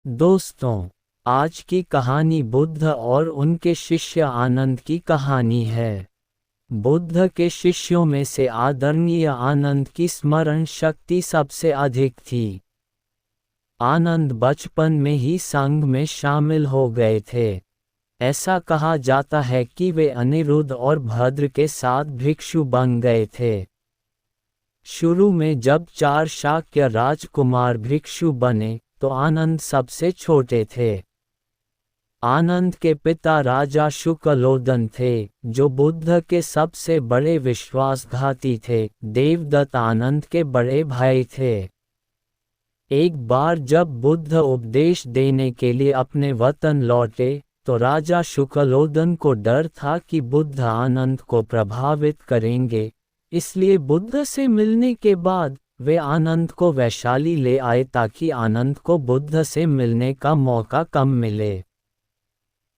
दोस्तों, आज की कहानी बुद्ध और उनके शिष्य आनंद की कहानी है। बुद्ध के शिष्यों में से आदरणीय आनंद की स्मरण शक्ति सबसे अधिक थी। आनंद बचपन में ही संघ में शामिल हो गए थे। ऐसा कहा जाता है कि वे अनिरुद्ध और भद्र के साथ भिक्षु बन गए थे। शुरू में जब 4 शाक्य राजकुमार भिक्षु बने तो आनंद सबसे छोटे थे। आनंद के पिता राजा शुकलोदन थे, जो बुद्ध के सबसे बड़े विश्वासघाती थे। देवदत्त आनंद के बड़े भाई थे। एक बार जब बुद्ध उपदेश देने के लिए अपने वतन लौटे तो राजा शुकलोदन को डर था कि बुद्ध आनंद को प्रभावित करेंगे, इसलिए बुद्ध से मिलने के बाद वे आनंद को वैशाली ले आए ताकि आनंद को बुद्ध से मिलने का मौका कम मिले।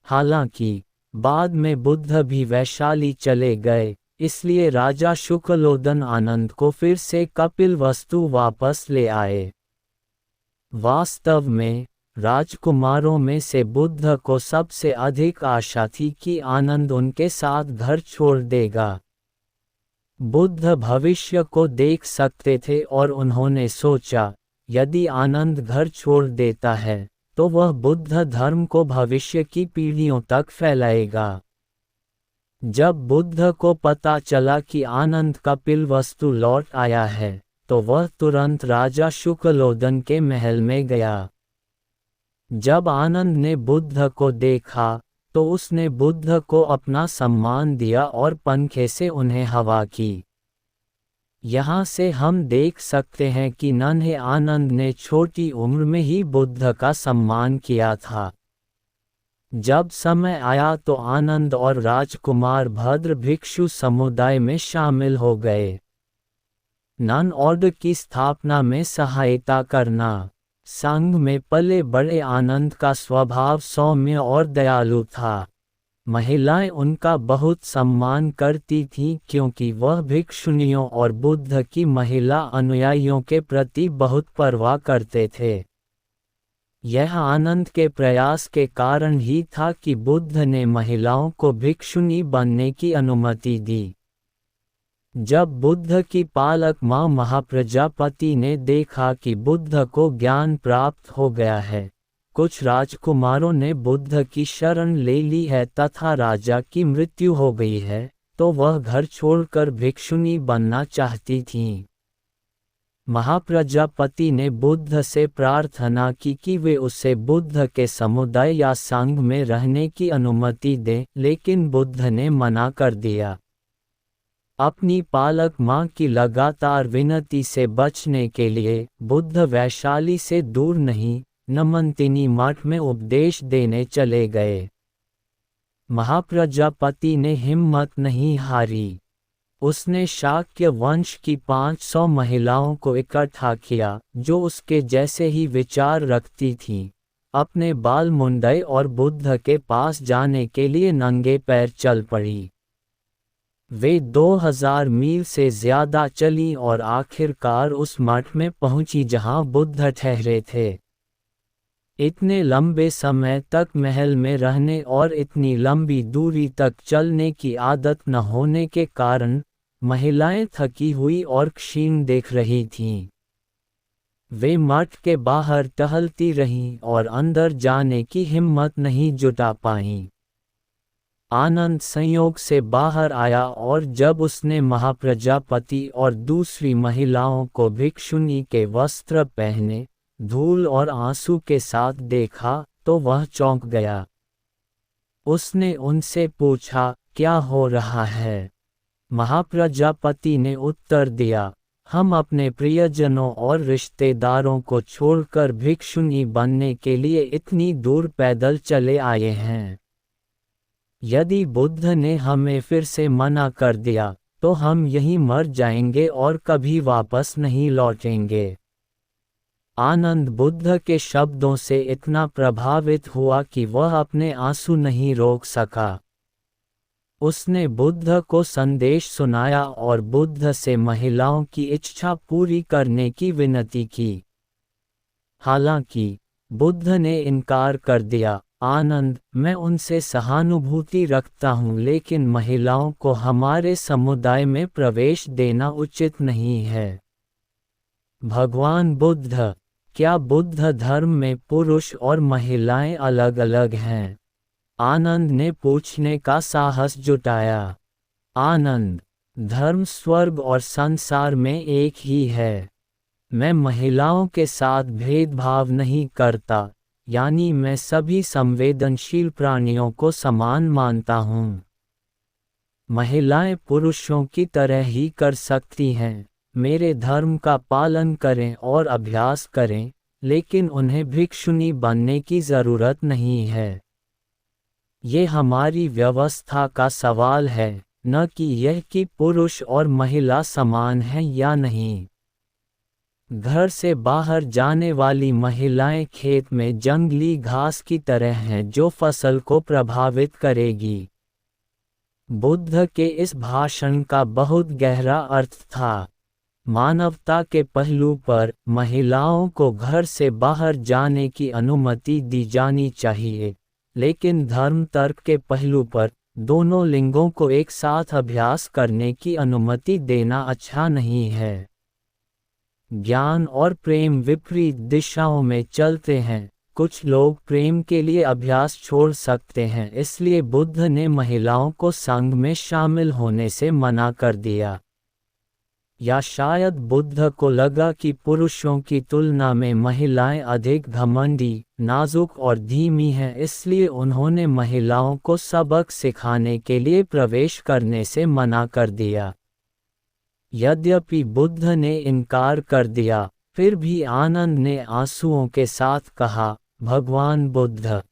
हालांकि बाद में बुद्ध भी वैशाली चले गए, इसलिए राजा शुकलोदन आनंद को फिर से कपिलवस्तु वापस ले आए। वास्तव में राजकुमारों में से बुद्ध को सबसे अधिक आशा थी कि आनंद उनके साथ घर छोड़ देगा। बुद्ध भविष्य को देख सकते थे और उन्होंने सोचा, यदि आनंद घर छोड़ देता है तो वह बुद्ध धर्म को भविष्य की पीढ़ियों तक फैलाएगा। जब बुद्ध को पता चला कि आनंद कपिलवस्तु लौट आया है तो वह तुरंत राजा शुकलोदन के महल में गया। जब आनंद ने बुद्ध को देखा तो उसने बुद्ध को अपना सम्मान दिया और पंखे से उन्हें हवा की। यहाँ से हम देख सकते हैं कि नन्हे आनंद ने छोटी उम्र में ही बुद्ध का सम्मान किया था। जब समय आया तो आनंद और राजकुमार भद्र भिक्षु समुदाय में शामिल हो गए। नन ऑर्डर की स्थापना में सहायता करना। संघ में पले बड़े आनंद का स्वभाव सौम्य और दयालु था। महिलाएं उनका बहुत सम्मान करती थीं क्योंकि वह भिक्षुनियों और बुद्ध की महिला अनुयायियों के प्रति बहुत परवाह करते थे। यह आनंद के प्रयास के कारण ही था कि बुद्ध ने महिलाओं को भिक्षुनी बनने की अनुमति दी। जब बुद्ध की पालक माँ महाप्रजापति ने देखा कि बुद्ध को ज्ञान प्राप्त हो गया है, कुछ राजकुमारों ने बुद्ध की शरण ले ली है तथा राजा की मृत्यु हो गई है, तो वह घर छोड़कर भिक्षुनी बनना चाहती थीं। महाप्रजापति ने बुद्ध से प्रार्थना की कि वे उसे बुद्ध के समुदाय या संघ में रहने की अनुमति दें, लेकिन बुद्ध ने मना कर दिया। अपनी पालक माँ की लगातार विनती से बचने के लिए बुद्ध वैशाली से दूर नहीं, नमंतिनी मठ में उपदेश देने चले गए। महाप्रजापति ने हिम्मत नहीं हारी। उसने शाक्य वंश की 500 महिलाओं को इकट्ठा किया जो उसके जैसे ही विचार रखती थीं। अपने बाल मुंडे और बुद्ध के पास जाने के लिए नंगे पैर चल पड़ी। वे 2000 मील से ज्यादा चलीं और आखिरकार उस मठ में पहुंची जहां बुद्ध ठहरे थे। इतने लंबे समय तक महल में रहने और इतनी लंबी दूरी तक चलने की आदत न होने के कारण महिलाएं थकी हुई और क्षीण दिख रही थीं। वे मठ के बाहर टहलती रहीं और अंदर जाने की हिम्मत नहीं जुटा पाईं। आनंद संयोग से बाहर आया और जब उसने महाप्रजापति और दूसरी महिलाओं को भिक्षुनी के वस्त्र पहने, धूल और आंसू के साथ देखा तो वह चौंक गया। उसने उनसे पूछा, क्या हो रहा है? महाप्रजापति ने उत्तर दिया, हम अपने प्रियजनों और रिश्तेदारों को छोड़कर भिक्षुनी बनने के लिए इतनी दूर पैदल चले आए हैं। यदि बुद्ध ने हमें फिर से मना कर दिया तो हम यहीं मर जाएंगे और कभी वापस नहीं लौटेंगे। आनंद बुद्ध के शब्दों से इतना प्रभावित हुआ कि वह अपने आंसू नहीं रोक सका। उसने बुद्ध को संदेश सुनाया और बुद्ध से महिलाओं की इच्छा पूरी करने की विनती की। हालांकि बुद्ध ने इनकार कर दिया, आनंद, मैं उनसे सहानुभूति रखता हूँ लेकिन महिलाओं को हमारे समुदाय में प्रवेश देना उचित नहीं है। भगवान बुद्ध, क्या बुद्ध धर्म में पुरुष और महिलाएं अलग अलग हैं? आनंद ने पूछने का साहस जुटाया। आनंद, धर्म स्वर्ग और संसार में एक ही है। मैं महिलाओं के साथ भेदभाव नहीं करता, यानी मैं सभी संवेदनशील प्राणियों को समान मानता हूँ। महिलाएं पुरुषों की तरह ही कर सकती हैं, मेरे धर्म का पालन करें और अभ्यास करें, लेकिन उन्हें भिक्षुनी बनने की ज़रूरत नहीं है। ये हमारी व्यवस्था का सवाल है, न कि यह कि पुरुष और महिला समान हैं या नहीं। घर से बाहर जाने वाली महिलाएं खेत में जंगली घास की तरह हैं जो फसल को प्रभावित करेगी। बुद्ध के इस भाषण का बहुत गहरा अर्थ था। मानवता के पहलू पर महिलाओं को घर से बाहर जाने की अनुमति दी जानी चाहिए, लेकिन धर्म तर्क के पहलू पर दोनों लिंगों को एक साथ अभ्यास करने की अनुमति देना अच्छा नहीं है। ज्ञान और प्रेम विपरीत दिशाओं में चलते हैं। कुछ लोग प्रेम के लिए अभ्यास छोड़ सकते हैं, इसलिए बुद्ध ने महिलाओं को संघ में शामिल होने से मना कर दिया। या शायद बुद्ध को लगा कि पुरुषों की तुलना में महिलाएं अधिक घमंडी, नाजुक और धीमी हैं, इसलिए उन्होंने महिलाओं को सबक सिखाने के लिए प्रवेश करने से मना कर दिया। यद्यपि बुद्ध ने इनकार कर दिया, फिर भी आनंद ने आंसुओं के साथ कहा, भगवान बुद्ध,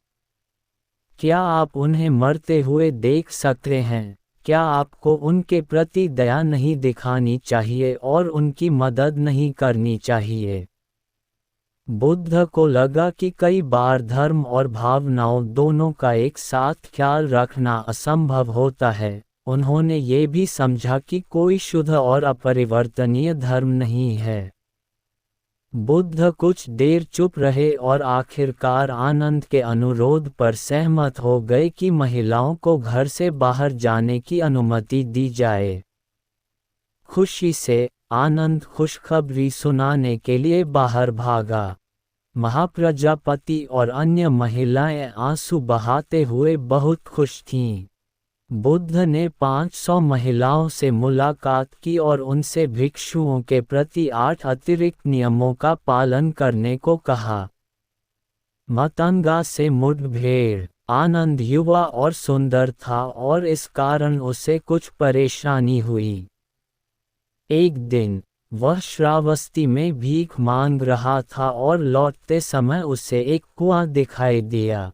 क्या आप उन्हें मरते हुए देख सकते हैं? क्या आपको उनके प्रति दया नहीं दिखानी चाहिए और उनकी मदद नहीं करनी चाहिए? बुद्ध को लगा कि कई बार धर्म और भावनाओं दोनों का एक साथ ख्याल रखना असंभव होता है। उन्होंने ये भी समझा कि कोई शुद्ध और अपरिवर्तनीय धर्म नहीं है। बुद्ध कुछ देर चुप रहे और आखिरकार आनंद के अनुरोध पर सहमत हो गए कि महिलाओं को घर से बाहर जाने की अनुमति दी जाए। खुशी से आनंद खुशखबरी सुनाने के लिए बाहर भागा। महाप्रजापति और अन्य महिलाएं आंसू बहाते हुए बहुत खुश थीं। बुद्ध ने 500 महिलाओं से मुलाकात की और उनसे भिक्षुओं के प्रति 8 अतिरिक्त नियमों का पालन करने को कहा। मतंगा से मुठभेड़। आनंद युवा और सुंदर था और इस कारण उसे कुछ परेशानी हुई। एक दिन वह श्रावस्ती में भीख मांग रहा था और लौटते समय उसे एक कुआं दिखाई दिया।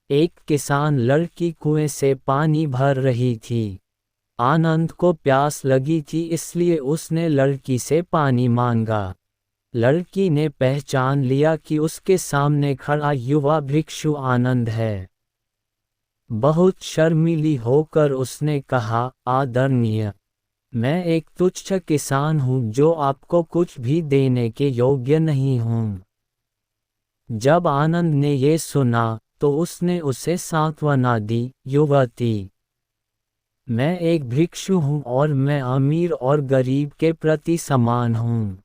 एक किसान लड़की कुएं से पानी भर रही थी। आनंद को प्यास लगी थी, इसलिए उसने लड़की से पानी मांगा। लड़की ने पहचान लिया कि उसके सामने खड़ा युवा भिक्षु आनंद है। बहुत शर्मीली होकर उसने कहा, आदरणीय, मैं एक तुच्छ किसान हूँ जो आपको कुछ भी देने के योग्य नहीं हूँ। जब आनंद ने ये सुना तो उसने उसे सांत्वना दी, युवती, मैं एक भिक्षु हूँ और मैं अमीर और गरीब के प्रति समान हूँ।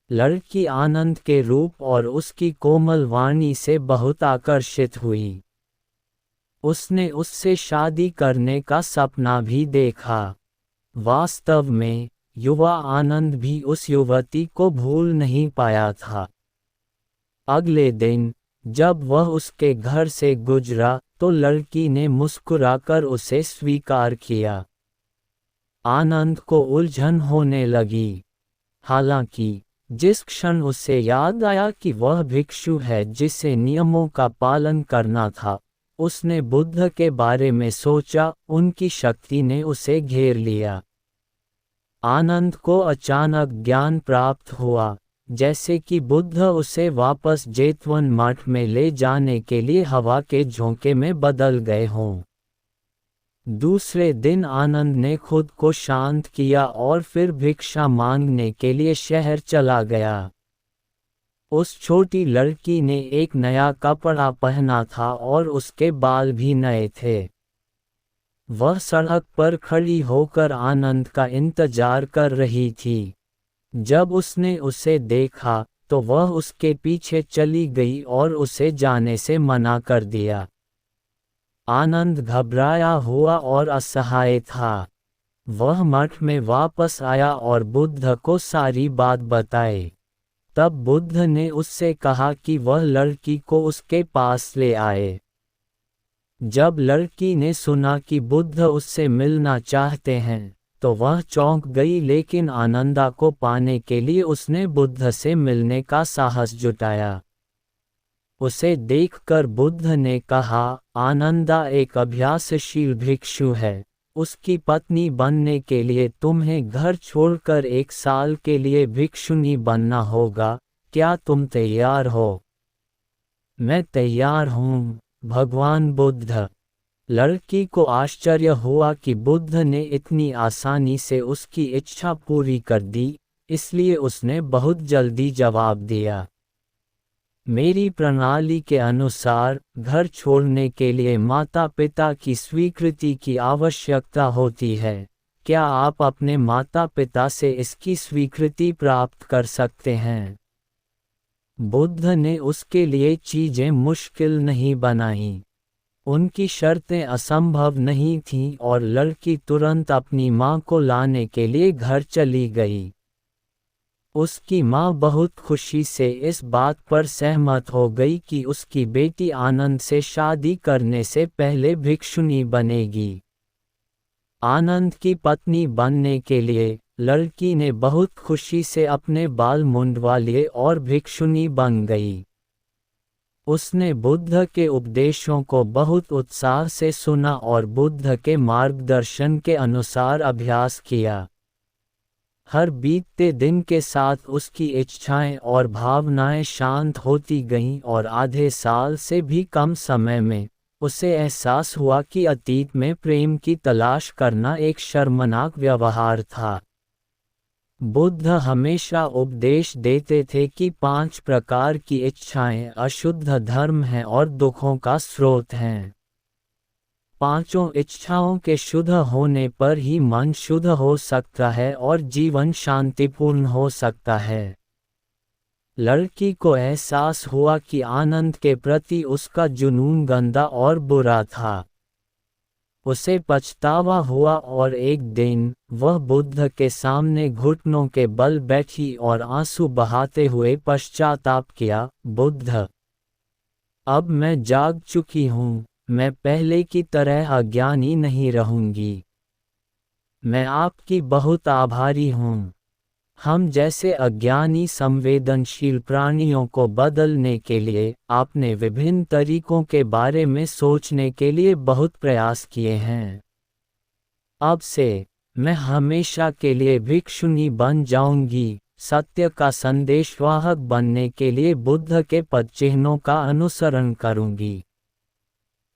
लड़की आनंद के रूप और उसकी कोमल वाणी से बहुत आकर्षित हुई। उसने उससे शादी करने का सपना भी देखा। वास्तव में युवा आनंद भी उस युवती को भूल नहीं पाया था। अगले दिन जब वह उसके घर से गुजरा तो लड़की ने मुस्कुराकर उसे स्वीकार किया। आनंद को उलझन होने लगी। हालांकि जिस क्षण उसे याद आया कि वह भिक्षु है जिसे नियमों का पालन करना था, उसने बुद्ध के बारे में सोचा। उनकी शक्ति ने उसे घेर लिया। आनंद को अचानक ज्ञान प्राप्त हुआ, जैसे कि बुद्ध उसे वापस जेतवन मठ में ले जाने के लिए हवा के झोंके में बदल गए हों। दूसरे दिन आनंद ने खुद को शांत किया और फिर भिक्षा मांगने के लिए शहर चला गया। उस छोटी लड़की ने एक नया कपड़ा पहना था और उसके बाल भी नए थे। वह सड़क पर खड़ी होकर आनंद का इंतजार कर रही थी। जब उसने उसे देखा तो वह उसके पीछे चली गई और उसे जाने से मना कर दिया। आनंद घबराया हुआ और असहाय था। वह मठ में वापस आया और बुद्ध को सारी बात बताई। तब बुद्ध ने उससे कहा कि वह लड़की को उसके पास ले आए। जब लड़की ने सुना कि बुद्ध उससे मिलना चाहते हैं तो वह चौंक गई, लेकिन आनंदा को पाने के लिए उसने बुद्ध से मिलने का साहस जुटाया। उसे देखकर बुद्ध ने कहा, आनंदा एक अभ्यासशील भिक्षु है। उसकी पत्नी बनने के लिए तुम्हें घर छोड़कर 1 साल के लिए भिक्षुनी बनना होगा। क्या तुम तैयार हो? मैं तैयार हूँ, भगवान बुद्ध। लड़की को आश्चर्य हुआ कि बुद्ध ने इतनी आसानी से उसकी इच्छा पूरी कर दी, इसलिए उसने बहुत जल्दी जवाब दिया। मेरी प्रणाली के अनुसार घर छोड़ने के लिए माता पिता की स्वीकृति की आवश्यकता होती है। क्या आप अपने माता पिता से इसकी स्वीकृति प्राप्त कर सकते हैं? बुद्ध ने उसके लिए चीजें मुश्किल नहीं बनाईं। उनकी शर्तें असंभव नहीं थीं और लड़की तुरंत अपनी मां को लाने के लिए घर चली गई। उसकी मां बहुत खुशी से इस बात पर सहमत हो गई कि उसकी बेटी आनंद से शादी करने से पहले भिक्षुनी बनेगी। आनंद की पत्नी बनने के लिए लड़की ने बहुत खुशी से अपने बाल मुंडवा लिए और भिक्षुनी बन गई। उसने बुद्ध के उपदेशों को बहुत उत्साह से सुना और बुद्ध के मार्गदर्शन के अनुसार अभ्यास किया। हर बीतते दिन के साथ उसकी इच्छाएं और भावनाएं शांत होती गईं और आधे साल से भी कम समय में उसे एहसास हुआ कि अतीत में प्रेम की तलाश करना एक शर्मनाक व्यवहार था। बुद्ध हमेशा उपदेश देते थे कि 5 प्रकार की इच्छाएं अशुद्ध धर्म हैं और दुखों का स्रोत हैं। पांचों इच्छाओं के शुद्ध होने पर ही मन शुद्ध हो सकता है और जीवन शांतिपूर्ण हो सकता है। लड़की को एहसास हुआ कि आनंद के प्रति उसका जुनून गंदा और बुरा था। उसे पछतावा हुआ और एक दिन वह बुद्ध के सामने घुटनों के बल बैठी और आंसू बहाते हुए पश्चाताप किया, बुद्ध, अब मैं जाग चुकी हूँ, मैं पहले की तरह अज्ञानी नहीं रहूंगी। मैं आपकी बहुत आभारी हूँ। हम जैसे अज्ञानी संवेदनशील प्राणियों को बदलने के लिए आपने विभिन्न तरीकों के बारे में सोचने के लिए बहुत प्रयास किए हैं। अब से मैं हमेशा के लिए भिक्षुनी बन जाऊंगी, सत्य का संदेशवाहक बनने के लिए बुद्ध के पदचिह्नों का अनुसरण करूंगी।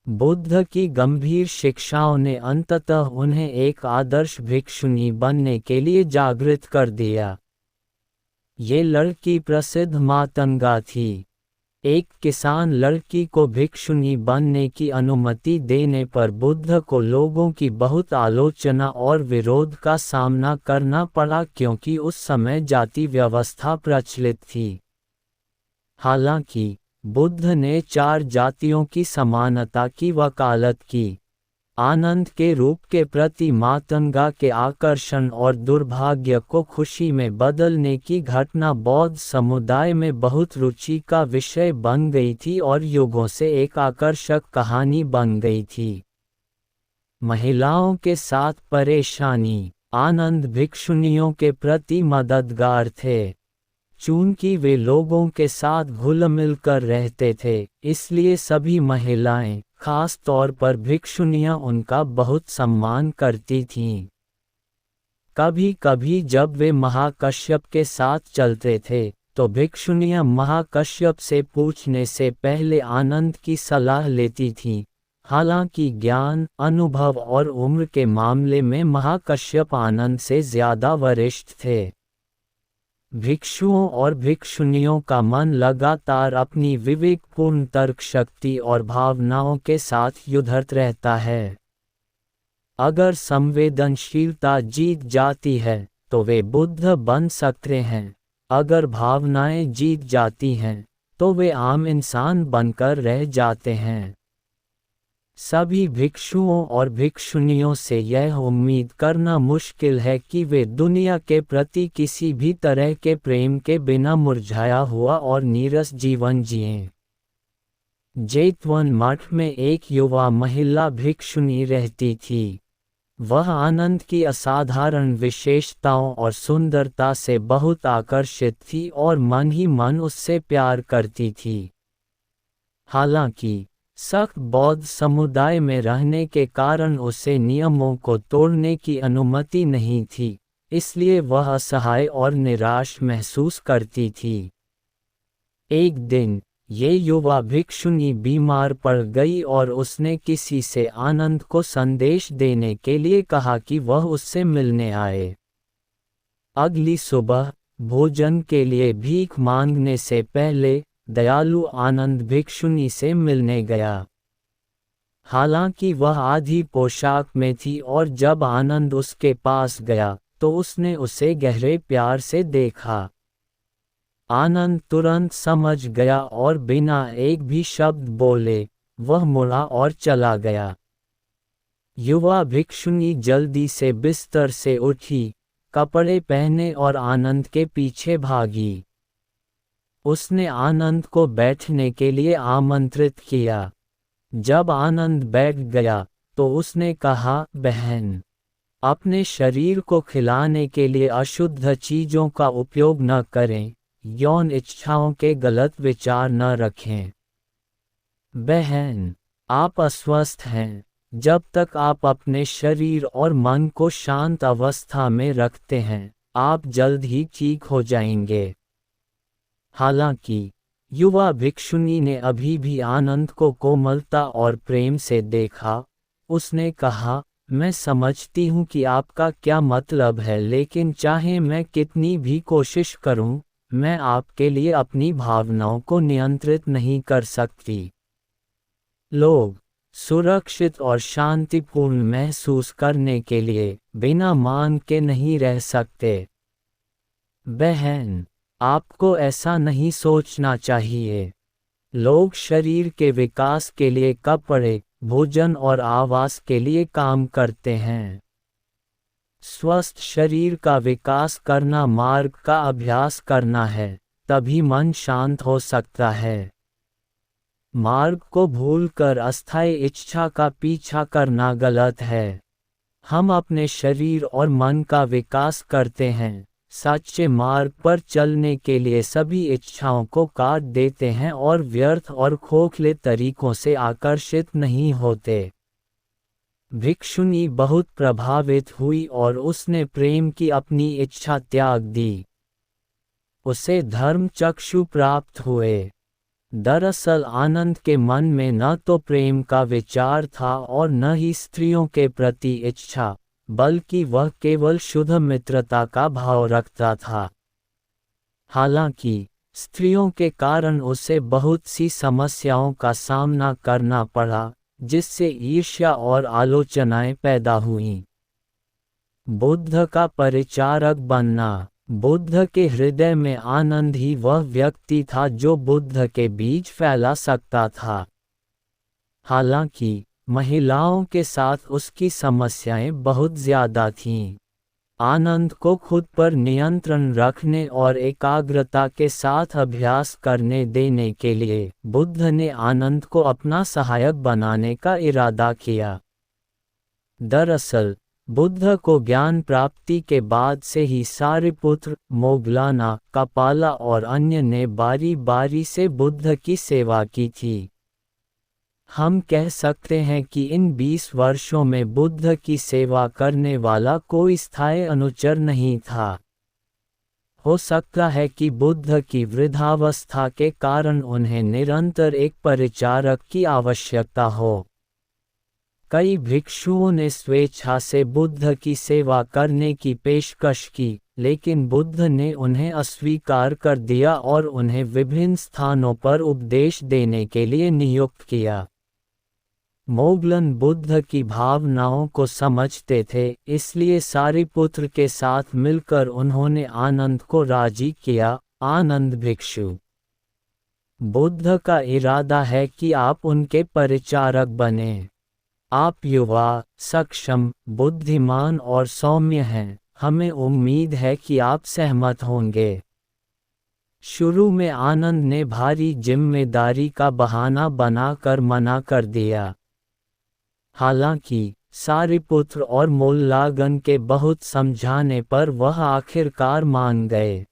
बुद्ध की गंभीर शिक्षाओं ने अंततः उन्हें एक आदर्श भिक्षुनी बनने के लिए जागृत कर दिया। ये लड़की प्रसिद्ध मातंगा थी। एक किसान लड़की को भिक्षुनी बनने की अनुमति देने पर बुद्ध को लोगों की बहुत आलोचना और विरोध का सामना करना पड़ा, क्योंकि उस समय जाति व्यवस्था प्रचलित थी। हालांकि बुद्ध ने 4 जातियों की समानता की वकालत की। आनंद के रूप के प्रति मातंगा के आकर्षण और दुर्भाग्य को खुशी में बदलने की घटना बौद्ध समुदाय में बहुत रुचि का विषय बन गई थी और युगों से एक आकर्षक कहानी बन गई थी। महिलाओं के साथ परेशानी। आनंद भिक्षुनियों के प्रति मददगार थे। चूंकि वे लोगों के साथ घुल मिल कर रहते थे, इसलिए सभी महिलाएं, खास तौर पर भिक्षुनियां, उनका बहुत सम्मान करती थीं। कभी-कभी जब वे महाकश्यप के साथ चलते थे, तो भिक्षुनियां महाकश्यप से पूछने से पहले आनंद की सलाह लेती थीं। हालांकि ज्ञान, अनुभव और उम्र के मामले में महाकश्यप आनंद से ज्यादा वरिष्ठ थे। भिक्षुओं और भिक्षुणियों का मन लगातार अपनी विवेकपूर्ण तर्क शक्ति और भावनाओं के साथ युद्धरत रहता है। अगर संवेदनशीलता जीत जाती है तो वे बुद्ध बन सकते हैं, अगर भावनाएं जीत जाती हैं तो वे आम इंसान बनकर रह जाते हैं। सभी भिक्षुओं और भिक्षुणियों से यह उम्मीद करना मुश्किल है कि वे दुनिया के प्रति किसी भी तरह के प्रेम के बिना मुरझाया हुआ और नीरस जीवन जिएं। जेतवन मठ में एक युवा महिला भिक्षुणी रहती थी। वह आनंद की असाधारण विशेषताओं और सुंदरता से बहुत आकर्षित थी और मन ही मन उससे प्यार करती थी। हालांकि सख्त बौद्ध समुदाय में रहने के कारण उसे नियमों को तोड़ने की अनुमति नहीं थी, इसलिए वह असहाय और निराश महसूस करती थी। एक दिन ये युवा भिक्षुणी बीमार पड़ गई और उसने किसी से आनंद को संदेश देने के लिए कहा कि वह उससे मिलने आए। अगली सुबह भोजन के लिए भीख मांगने से पहले दयालु आनंद भिक्षुणी से मिलने गया। हालांकि वह आधी पोशाक में थी और जब आनंद उसके पास गया तो उसने उसे गहरे प्यार से देखा। आनंद तुरंत समझ गया और बिना एक भी शब्द बोले वह मुड़ा और चला गया। युवा भिक्षुणी जल्दी से बिस्तर से उठी, कपड़े पहने और आनंद के पीछे भागी। उसने आनंद को बैठने के लिए आमंत्रित किया। जब आनंद बैठ गया तो उसने कहा, बहन, अपने शरीर को खिलाने के लिए अशुद्ध चीज़ों का उपयोग न करें, यौन इच्छाओं के गलत विचार न रखें। बहन, आप अस्वस्थ हैं। जब तक आप अपने शरीर और मन को शांत अवस्था में रखते हैं, आप जल्द ही ठीक हो जाएंगे। हालांकि युवा भिक्षुणी ने अभी भी आनंद को कोमलता और प्रेम से देखा। उसने कहा, मैं समझती हूँ कि आपका क्या मतलब है, लेकिन चाहे मैं कितनी भी कोशिश करूँ, मैं आपके लिए अपनी भावनाओं को नियंत्रित नहीं कर सकती। लोग सुरक्षित और शांतिपूर्ण महसूस करने के लिए बिना मान के नहीं रह सकते। बहन, आपको ऐसा नहीं सोचना चाहिए। लोग शरीर के विकास के लिए कपड़े, भोजन और आवास के लिए काम करते हैं। स्वस्थ शरीर का विकास करना मार्ग का अभ्यास करना है, तभी मन शांत हो सकता है। मार्ग को भूलकर अस्थायी इच्छा का पीछा करना गलत है। हम अपने शरीर और मन का विकास करते हैं, सच्चे मार्ग पर चलने के लिए सभी इच्छाओं को काट देते हैं और व्यर्थ और खोखले तरीकों से आकर्षित नहीं होते। भिक्षुणी बहुत प्रभावित हुई और उसने प्रेम की अपनी इच्छा त्याग दी। उसे धर्म चक्षु प्राप्त हुए। दरअसल आनंद के मन में न तो प्रेम का विचार था और न ही स्त्रियों के प्रति इच्छा, बल्कि वह केवल शुद्ध मित्रता का भाव रखता था। हालांकि स्त्रियों के कारण उसे बहुत सी समस्याओं का सामना करना पड़ा, जिससे ईर्ष्या और आलोचनाएं पैदा हुईं। बुद्ध का परिचारक बनना। बुद्ध के हृदय में आनंद ही वह व्यक्ति था जो बुद्ध के बीज फैला सकता था। हालांकि महिलाओं के साथ उसकी समस्याएं बहुत ज़्यादा थीं। आनंद को खुद पर नियंत्रण रखने और एकाग्रता के साथ अभ्यास करने देने के लिए बुद्ध ने आनंद को अपना सहायक बनाने का इरादा किया। दरअसल बुद्ध को ज्ञान प्राप्ति के बाद से ही सारिपुत्र, मोगलाना, कपाला और अन्य ने बारी बारी से बुद्ध की सेवा की थी। हम कह सकते हैं कि इन 20 वर्षों में बुद्ध की सेवा करने वाला कोई स्थायी अनुचर नहीं था। हो सकता है कि बुद्ध की वृद्धावस्था के कारण उन्हें निरंतर एक परिचारक की आवश्यकता हो। कई भिक्षुओं ने स्वेच्छा से बुद्ध की सेवा करने की पेशकश की, लेकिन बुद्ध ने उन्हें अस्वीकार कर दिया और उन्हें विभिन्न स्थानों पर उपदेश देने के लिए नियुक्त किया। मोगलन बुद्ध की भावनाओं को समझते थे, इसलिए सारिपुत्र के साथ मिलकर उन्होंने आनंद को राजी किया। आनंद भिक्षु, बुद्ध का इरादा है कि आप उनके परिचारक बने। आप युवा, सक्षम, बुद्धिमान और सौम्य हैं, हमें उम्मीद है कि आप सहमत होंगे। शुरू में आनंद ने भारी जिम्मेदारी का बहाना बनाकर मना कर दिया। हालांकि सारिपुत्र और मोल्लागन के बहुत समझाने पर वह आखिरकार मान गए।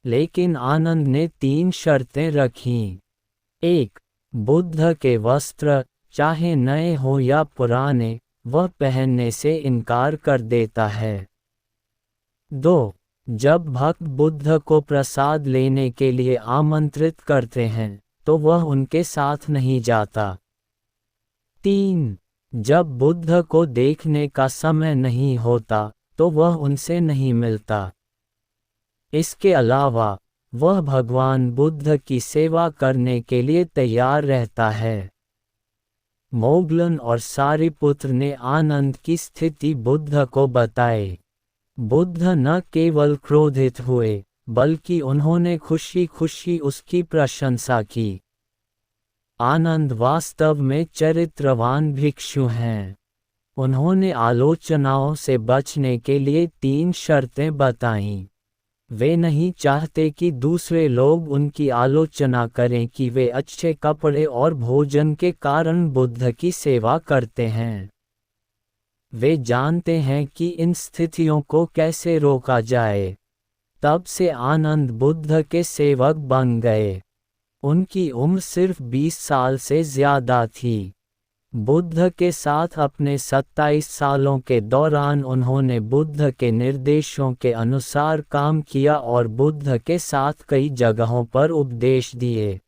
लेकिन आनंद ने 3 शर्तें रखीं। 1. बुद्ध के वस्त्र, चाहे नए हो या पुराने, वह पहनने से इनकार कर देता है। 2. जब भक्त बुद्ध को प्रसाद लेने के लिए आमंत्रित करते हैं तो वह उनके साथ नहीं जाता। 3. जब बुद्ध को देखने का समय नहीं होता तो वह उनसे नहीं मिलता। इसके अलावा वह भगवान बुद्ध की सेवा करने के लिए तैयार रहता है। मोगलन और सारिपुत्र ने आनंद की स्थिति बुद्ध को बताई। बुद्ध न केवल क्रोधित हुए बल्कि उन्होंने खुशी खुशी उसकी प्रशंसा की। आनंद वास्तव में चरित्रवान भिक्षु हैं। उन्होंने आलोचनाओं से बचने के लिए 3 शर्तें बताईं। वे नहीं चाहते कि दूसरे लोग उनकी आलोचना करें कि वे अच्छे कपड़े और भोजन के कारण बुद्ध की सेवा करते हैं। वे जानते हैं कि इन स्थितियों को कैसे रोका जाए। तब से आनंद बुद्ध के सेवक बन गए। उनकी उम्र सिर्फ 20 साल से ज़्यादा थी। बुद्ध के साथ अपने 27 सालों के दौरान उन्होंने बुद्ध के निर्देशों के अनुसार काम किया और बुद्ध के साथ कई जगहों पर उपदेश दिए।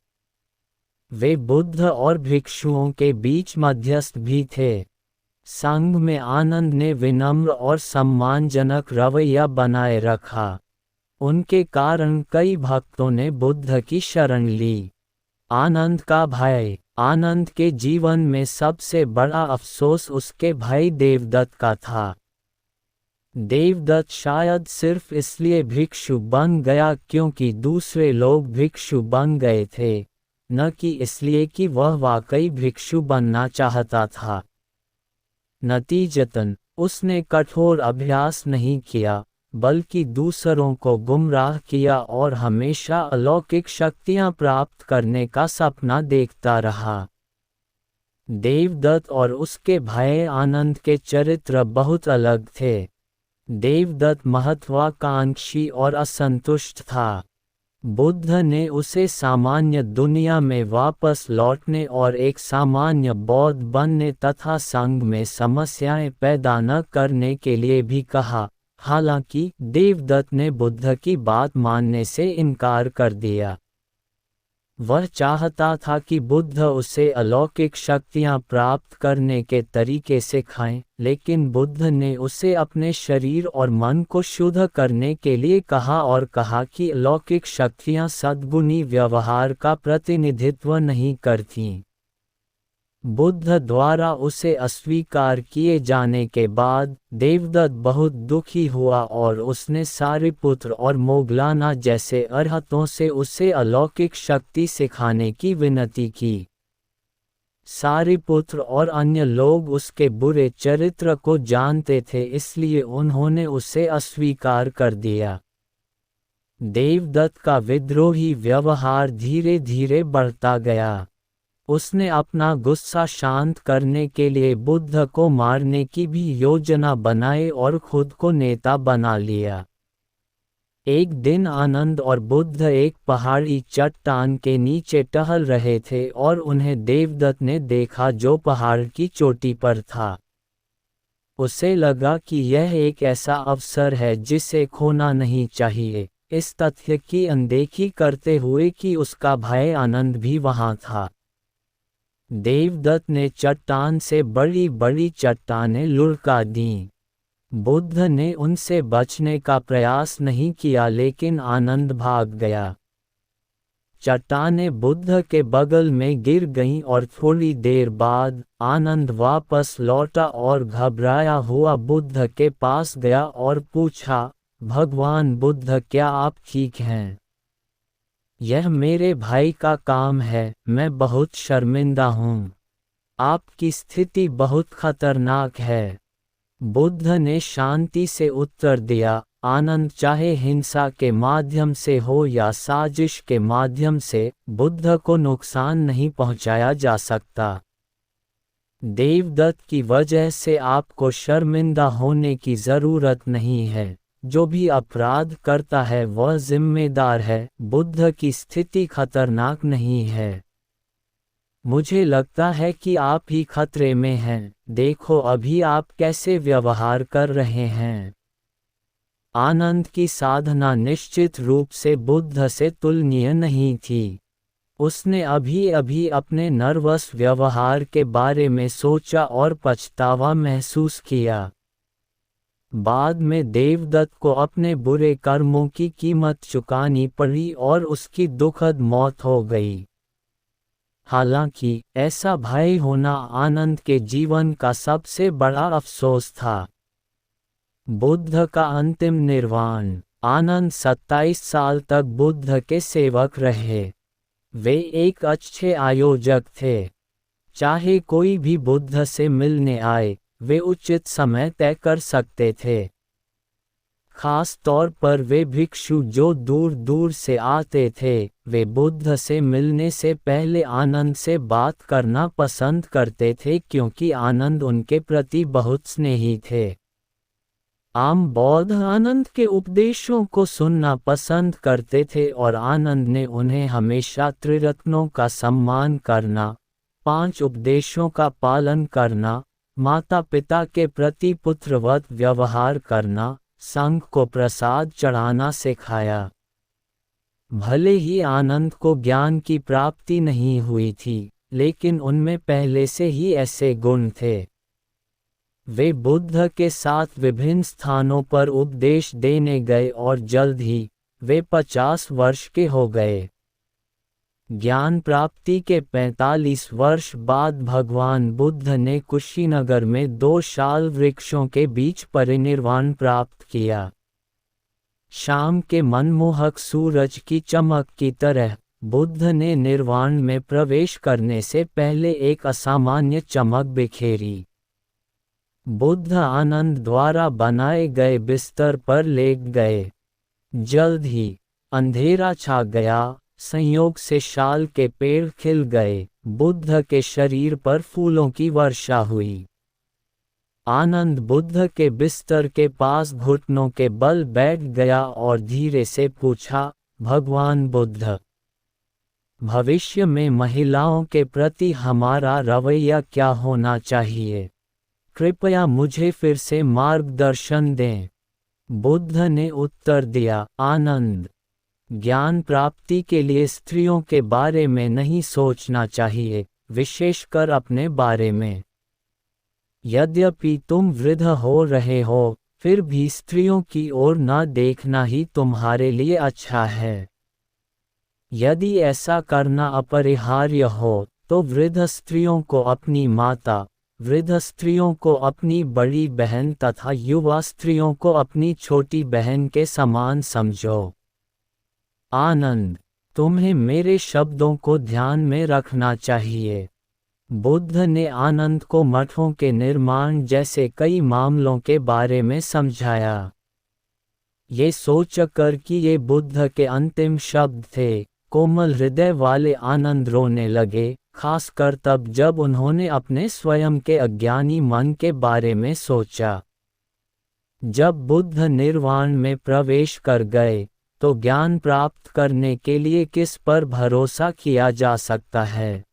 वे बुद्ध और भिक्षुओं के बीच मध्यस्थ भी थे। संघ में आनंद ने विनम्र और सम्मानजनक रवैया बनाए रखा। उनके कारण कई भक्तों ने बुद्ध की शरण ली। आनंद का भाई, आनंद के जीवन में सबसे बड़ा अफसोस उसके भाई देवदत्त का था। देवदत्त शायद सिर्फ इसलिए भिक्षु बन गया क्योंकि दूसरे लोग भिक्षु बन गए थे, न कि इसलिए कि वह वाकई भिक्षु बनना चाहता था। नतीजतन उसने कठोर अभ्यास नहीं किया बल्कि दूसरों को गुमराह किया और हमेशा अलौकिक शक्तियां प्राप्त करने का सपना देखता रहा। देवदत्त और उसके भाई आनंद के चरित्र बहुत अलग थे। देवदत्त महत्वाकांक्षी और असंतुष्ट था। बुद्ध ने उसे सामान्य दुनिया में वापस लौटने और एक सामान्य बौद्ध बनने तथा संघ में समस्याएं पैदा न करने के लिए भी कहा। हालांकि देवदत्त ने बुद्ध की बात मानने से इनकार कर दिया। वह चाहता था कि बुद्ध उसे अलौकिक शक्तियां प्राप्त करने के तरीके सिखाएं, लेकिन बुद्ध ने उसे अपने शरीर और मन को शुद्ध करने के लिए कहा और कहा कि अलौकिक शक्तियां सद्गुणी व्यवहार का प्रतिनिधित्व नहीं करतीं। बुद्ध द्वारा उसे अस्वीकार किए जाने के बाद देवदत्त बहुत दुखी हुआ और उसने सारिपुत्र और मोगलाना जैसे अरहतों से उसे अलौकिक शक्ति सिखाने की विनती की। सारिपुत्र और अन्य लोग उसके बुरे चरित्र को जानते थे, इसलिए उन्होंने उसे अस्वीकार कर दिया। देवदत्त का विद्रोही व्यवहार धीरे धीरे बढ़ता गया। उसने अपना गुस्सा शांत करने के लिए बुद्ध को मारने की भी योजना बनाई और खुद को नेता बना लिया। एक दिन आनंद और बुद्ध एक पहाड़ी चट्टान के नीचे टहल रहे थे और उन्हें देवदत्त ने देखा जो पहाड़ की चोटी पर था। उसे लगा कि यह एक ऐसा अवसर है जिसे खोना नहीं चाहिए, इस तथ्य की अनदेखी करते हुए कि उसका भाई आनंद भी वहां था। देवदत्त ने चट्टान से बड़ी बड़ी चट्टानें लुढ़का दीं। बुद्ध ने उनसे बचने का प्रयास नहीं किया लेकिन आनंद भाग गया। चट्टानें बुद्ध के बगल में गिर गईं और थोड़ी देर बाद आनंद वापस लौटा और घबराया हुआ बुद्ध के पास गया और पूछा, भगवान बुद्ध, क्या आप ठीक हैं? यह मेरे भाई का काम है, मैं बहुत शर्मिंदा हूँ। आपकी स्थिति बहुत खतरनाक है। बुद्ध ने शांति से उत्तर दिया, आनंद चाहे हिंसा के माध्यम से हो या साजिश के माध्यम से, बुद्ध को नुकसान नहीं पहुंचाया जा सकता। देवदत्त की वजह से आपको शर्मिंदा होने की ज़रूरत नहीं है। जो भी अपराध करता है वह जिम्मेदार है। बुद्ध की स्थिति खतरनाक नहीं है। मुझे लगता है कि आप ही खतरे में हैं। देखो अभी आप कैसे व्यवहार कर रहे हैं। आनंद की साधना निश्चित रूप से बुद्ध से तुलनीय नहीं थी। उसने अभी अभी अपने नर्वस व्यवहार के बारे में सोचा और पछतावा महसूस किया। बाद में देवदत्त को अपने बुरे कर्मों की कीमत चुकानी पड़ी और उसकी दुखद मौत हो गई। हालांकि ऐसा भाई होना आनंद के जीवन का सबसे बड़ा अफसोस था। बुद्ध का अंतिम निर्वाण। आनंद 27 साल तक बुद्ध के सेवक रहे। वे एक अच्छे आयोजक थे। चाहे कोई भी बुद्ध से मिलने आए, वे उचित समय तय कर सकते थे। खास तौर पर वे भिक्षु जो दूर दूर से आते थे, वे बुद्ध से मिलने से पहले आनंद से बात करना पसंद करते थे क्योंकि आनंद उनके प्रति बहुत स्नेही थे। आम बौद्ध आनंद के उपदेशों को सुनना पसंद करते थे और आनंद ने उन्हें हमेशा त्रिरत्नों का सम्मान करना, 5 उपदेशों का पालन करना, माता पिता के प्रति पुत्रवत व्यवहार करना, संघ को प्रसाद चढ़ाना सिखाया। भले ही आनंद को ज्ञान की प्राप्ति नहीं हुई थी, लेकिन उनमें पहले से ही ऐसे गुण थे। वे बुद्ध के साथ विभिन्न स्थानों पर उपदेश देने गए और जल्द ही वे 50 वर्ष के हो गए। ज्ञान प्राप्ति के 45 वर्ष बाद भगवान बुद्ध ने कुशीनगर में 2 शाल वृक्षों के बीच परिनिर्वाण प्राप्त किया। शाम के मनमोहक सूरज की चमक की तरह बुद्ध ने निर्वाण में प्रवेश करने से पहले एक असामान्य चमक बिखेरी। बुद्ध आनंद द्वारा बनाए गए बिस्तर पर लेट गए। जल्द ही अंधेरा छा गया। संयोग से शाल के पेड़ खिल गए। बुद्ध के शरीर पर फूलों की वर्षा हुई। आनंद बुद्ध के बिस्तर के पास घुटनों के बल बैठ गया और धीरे से पूछा, भगवान बुद्ध, भविष्य में महिलाओं के प्रति हमारा रवैया क्या होना चाहिए? कृपया मुझे फिर से मार्गदर्शन दें। बुद्ध ने उत्तर दिया, आनंद, ज्ञान प्राप्ति के लिए स्त्रियों के बारे में नहीं सोचना चाहिए, विशेषकर अपने बारे में। यद्यपि तुम वृद्ध हो रहे हो, फिर भी स्त्रियों की ओर न देखना ही तुम्हारे लिए अच्छा है। यदि ऐसा करना अपरिहार्य हो, तो वृद्ध स्त्रियों को अपनी माता, वृद्ध स्त्रियों को अपनी बड़ी बहन तथा युवा स्त्रियों को अपनी छोटी बहन के समान समझो। आनंद, तुम्हें मेरे शब्दों को ध्यान में रखना चाहिए। बुद्ध ने आनंद को मठों के निर्माण जैसे कई मामलों के बारे में समझाया। ये सोचकर कि ये बुद्ध के अंतिम शब्द थे, कोमल हृदय वाले आनंद रोने लगे, खासकर तब जब उन्होंने अपने स्वयं के अज्ञानी मन के बारे में सोचा। जब बुद्ध निर्वाण में प्रवेश कर गए, तो ज्ञान प्राप्त करने के लिए किस पर भरोसा किया जा सकता है?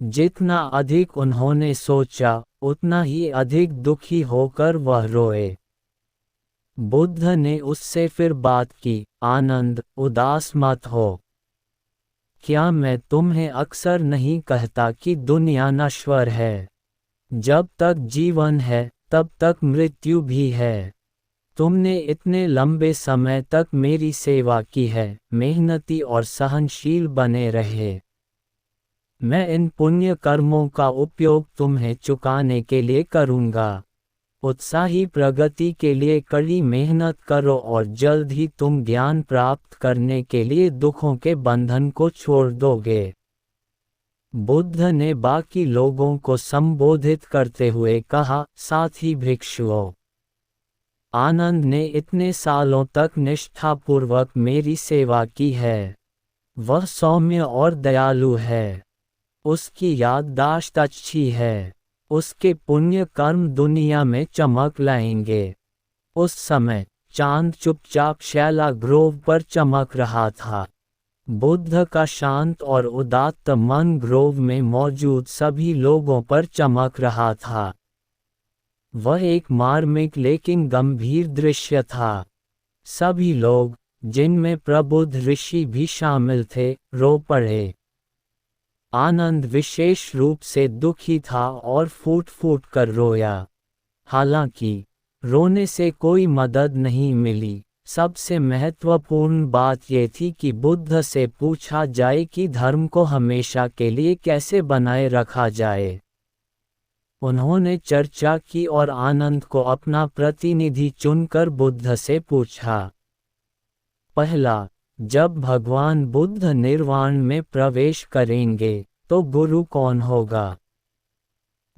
जितना अधिक उन्होंने सोचा, उतना ही अधिक दुखी होकर वह रोए। बुद्ध ने उससे फिर बात की, आनंद, उदास मत हो। क्या मैं तुम्हें अक्सर नहीं कहता कि दुनिया नश्वर है? जब तक जीवन है, तब तक मृत्यु भी है। तुमने इतने लंबे समय तक मेरी सेवा की है, मेहनती और सहनशील बने रहे। मैं इन पुण्य कर्मों का उपयोग तुम्हें चुकाने के लिए करूँगा। उत्साही प्रगति के लिए कड़ी मेहनत करो और जल्द ही तुम ज्ञान प्राप्त करने के लिए दुखों के बंधन को छोड़ दोगे। बुद्ध ने बाकी लोगों को संबोधित करते हुए कहा, साथी भिक्षुओं, आनंद ने इतने सालों तक निष्ठापूर्वक मेरी सेवा की है। वह सौम्य और दयालु है। उसकी याददाश्त अच्छी है। उसके पुण्य कर्म दुनिया में चमक लाएंगे। उस समय चांद चुपचाप शैला ग्रोव पर चमक रहा था। बुद्ध का शांत और उदात्त मन ग्रोव में मौजूद सभी लोगों पर चमक रहा था। वह एक मार्मिक लेकिन गंभीर दृश्य था। सभी लोग, जिनमें प्रबुद्ध ऋषि भी शामिल थे, रो पड़े। आनंद विशेष रूप से दुखी था और फूट फूट कर रोया। हालांकि रोने से कोई मदद नहीं मिली। सबसे महत्वपूर्ण बात ये थी कि बुद्ध से पूछा जाए कि धर्म को हमेशा के लिए कैसे बनाए रखा जाए। उन्होंने चर्चा की और आनंद को अपना प्रतिनिधि चुनकर बुद्ध से पूछा। पहला, जब भगवान बुद्ध निर्वाण में प्रवेश करेंगे तो गुरु कौन होगा?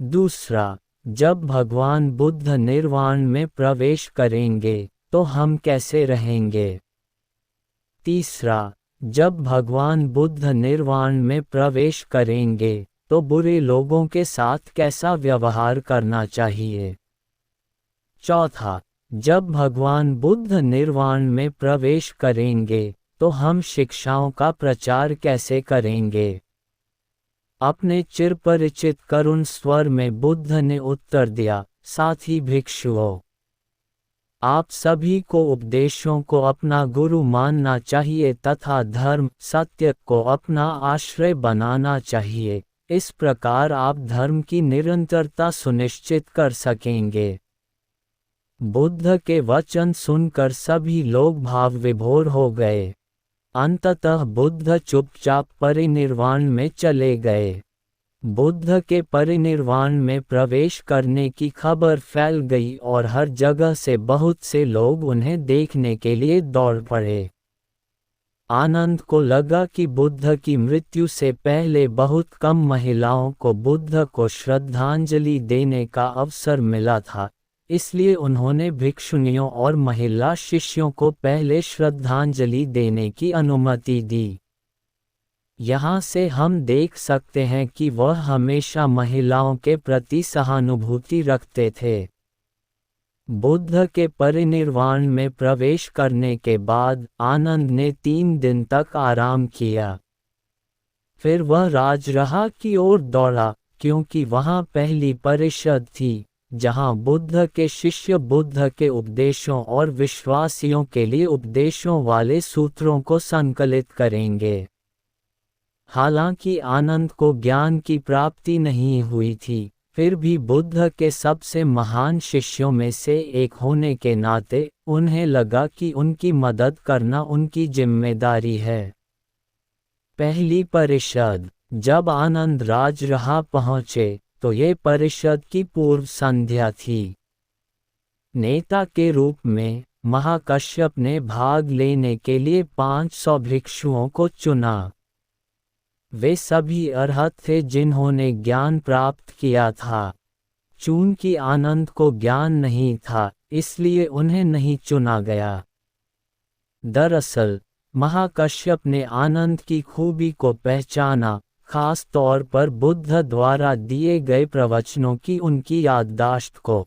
दूसरा, जब भगवान बुद्ध निर्वाण में प्रवेश करेंगे तो हम कैसे रहेंगे? तीसरा, जब भगवान बुद्ध निर्वाण में प्रवेश करेंगे तो बुरे लोगों के साथ कैसा व्यवहार करना चाहिए? चौथा, जब भगवान बुद्ध निर्वाण में प्रवेश करेंगे तो हम शिक्षाओं का प्रचार कैसे करेंगे? अपने चिरपरिचित करुण स्वर में बुद्ध ने उत्तर दिया, साथी भिक्षुओं, आप सभी को उपदेशों को अपना गुरु मानना चाहिए तथा धर्म सत्य को अपना आश्रय बनाना चाहिए। इस प्रकार आप धर्म की निरंतरता सुनिश्चित कर सकेंगे। बुद्ध के वचन सुनकर सभी लोग भाव विभोर हो गए। अंततः बुद्ध चुपचाप परिनिर्वाण में चले गए। बुद्ध के परिनिर्वाण में प्रवेश करने की खबर फैल गई और हर जगह से बहुत से लोग उन्हें देखने के लिए दौड़ पड़े। आनंद को लगा कि बुद्ध की मृत्यु से पहले बहुत कम महिलाओं को बुद्ध को श्रद्धांजलि देने का अवसर मिला था, इसलिए उन्होंने भिक्षुनियों और महिला शिष्यों को पहले श्रद्धांजलि देने की अनुमति दी। यहाँ से हम देख सकते हैं कि वह हमेशा महिलाओं के प्रति सहानुभूति रखते थे। बुद्ध के परिनिर्वाण में प्रवेश करने के बाद आनंद ने 3 दिन तक आराम किया। फिर वह राजगृह की ओर दौड़ा, क्योंकि वहाँ पहली परिषद थी जहाँ बुद्ध के शिष्य बुद्ध के उपदेशों और विश्वासियों के लिए उपदेशों वाले सूत्रों को संकलित करेंगे। हालांकि आनंद को ज्ञान की प्राप्ति नहीं हुई थी, फिर भी बुद्ध के सबसे महान शिष्यों में से एक होने के नाते उन्हें लगा कि उनकी मदद करना उनकी जिम्मेदारी है। पहली परिषद। जब आनंद राजगृह पहुँचे तो ये परिषद की पूर्व संध्या थी। नेता के रूप में महाकश्यप ने भाग लेने के लिए 500 भिक्षुओं को चुना। वे सभी अरहत थे जिन्होंने ज्ञान प्राप्त किया था। चूंकि आनंद को ज्ञान नहीं था, इसलिए उन्हें नहीं चुना गया। दरअसल महाकश्यप ने आनंद की खूबी को पहचाना, खास तौर पर बुद्ध द्वारा दिए गए प्रवचनों की उनकी याददाश्त को।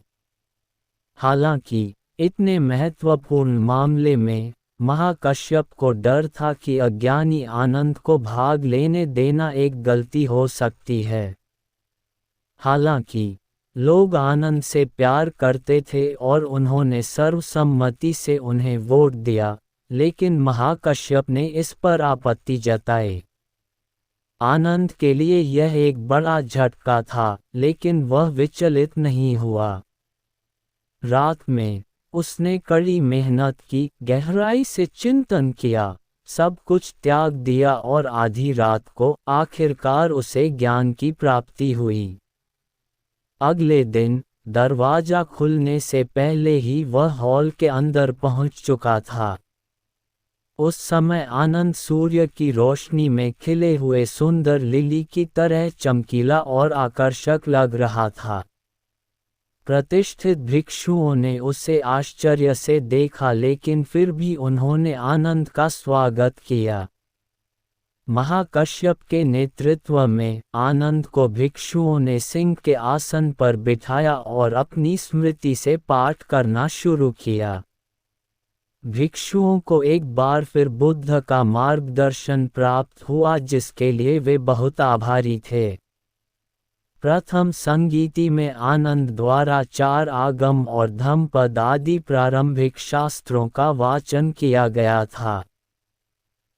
हालांकि इतने महत्वपूर्ण मामले में महाकश्यप को डर था कि अज्ञानी आनंद को भाग लेने देना एक गलती हो सकती है। हालांकि लोग आनंद से प्यार करते थे और उन्होंने सर्वसम्मति से उन्हें वोट दिया, लेकिन महाकश्यप ने इस पर आपत्ति जताई। आनंद के लिए यह एक बड़ा झटका था, लेकिन वह विचलित नहीं हुआ। रात में उसने कड़ी मेहनत की, गहराई से चिंतन किया, सब कुछ त्याग दिया और आधी रात को आखिरकार उसे ज्ञान की प्राप्ति हुई। अगले दिन दरवाजा खुलने से पहले ही वह हॉल के अंदर पहुंच चुका था। उस समय आनंद सूर्य की रोशनी में खिले हुए सुंदर लिली की तरह चमकीला और आकर्षक लग रहा था। प्रतिष्ठित भिक्षुओं ने उसे आश्चर्य से देखा, लेकिन फिर भी उन्होंने आनंद का स्वागत किया। महाकश्यप के नेतृत्व में आनंद को भिक्षुओं ने सिंह के आसन पर बिठाया और अपनी स्मृति से पाठ करना शुरू किया। भिक्षुओं को एक बार फिर बुद्ध का मार्गदर्शन प्राप्त हुआ, जिसके लिए वे बहुत आभारी थे। प्रथम संगीति में आनंद द्वारा 4 आगम और धम्मपद आदि प्रारंभिक शास्त्रों का वाचन किया गया था।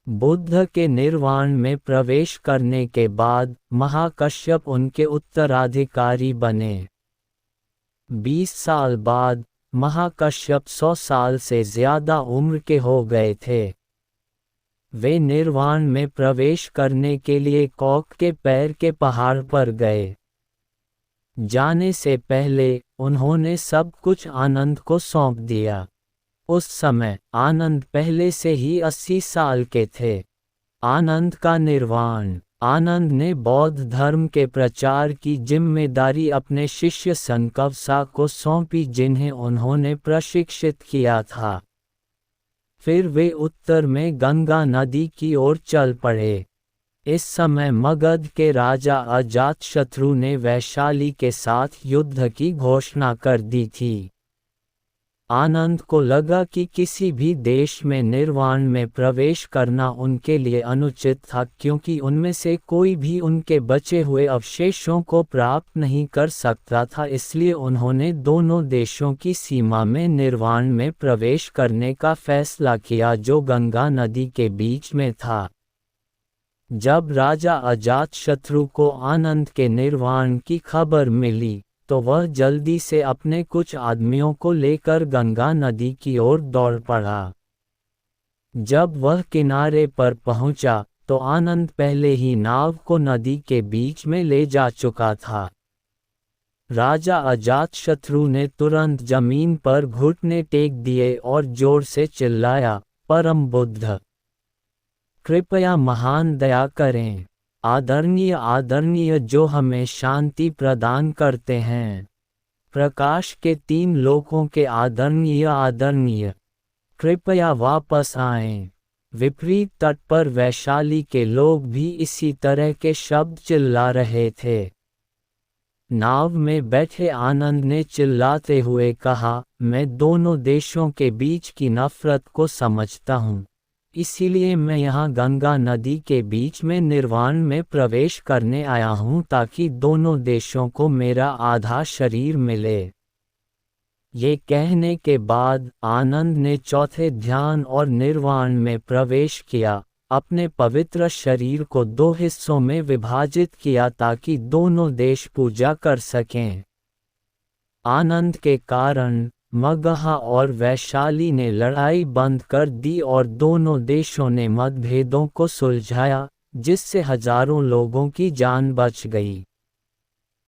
बुद्ध के निर्वाण में प्रवेश करने के बाद महाकश्यप उनके उत्तराधिकारी बने। 20 साल बाद महाकश्यप 100 साल से ज्यादा उम्र के हो गए थे। वे निर्वाण में प्रवेश करने के लिए कौक के पैर के पहाड़ पर गए। जाने से पहले उन्होंने सब कुछ आनंद को सौंप दिया। उस समय आनंद पहले से ही 80 साल के थे। आनंद का निर्वाण। आनंद ने बौद्ध धर्म के प्रचार की जिम्मेदारी अपने शिष्य संकवसा को सौंपी, जिन्हें उन्होंने प्रशिक्षित किया था। फिर वे उत्तर में गंगा नदी की ओर चल पड़े। इस समय मगध के राजा अजातशत्रु ने वैशाली के साथ युद्ध की घोषणा कर दी थी। आनंद को लगा कि किसी भी देश में निर्वाण में प्रवेश करना उनके लिए अनुचित था, क्योंकि उनमें से कोई भी उनके बचे हुए अवशेषों को प्राप्त नहीं कर सकता था। इसलिए उन्होंने दोनों देशों की सीमा में निर्वाण में प्रवेश करने का फैसला किया, जो गंगा नदी के बीच में था। जब राजा अजातशत्रु को आनंद के निर्वाण की खबर मिली, तो वह जल्दी से अपने कुछ आदमियों को लेकर गंगा नदी की ओर दौड़ पड़ा। जब वह किनारे पर पहुंचा, तो आनंद पहले ही नाव को नदी के बीच में ले जा चुका था। राजा अजातशत्रु ने तुरंत जमीन पर घुटने टेक दिए और जोर से चिल्लाया, परम बुद्ध, कृपया महान दया करें। आदरणीय आदरणीय, जो हमें शांति प्रदान करते हैं। प्रकाश के 3 लोकों के आदरणीय आदरणीय, कृपया वापस आएं। विपरीत तट पर वैशाली के लोग भी इसी तरह के शब्द चिल्ला रहे थे। नाव में बैठे आनंद ने चिल्लाते हुए कहा, मैं दोनों देशों के बीच की नफरत को समझता हूँ, इसीलिए मैं यहाँ गंगा नदी के बीच में निर्वाण में प्रवेश करने आया हूँ, ताकि दोनों देशों को मेरा आधा शरीर मिले। ये कहने के बाद आनंद ने चौथे ध्यान और निर्वाण में प्रवेश किया, अपने पवित्र शरीर को 2 हिस्सों में विभाजित किया ताकि दोनों देश पूजा कर सकें। आनंद के कारण मगहा और वैशाली ने लड़ाई बंद कर दी और दोनों देशों ने मतभेदों को सुलझाया, जिससे हजारों लोगों की जान बच गई।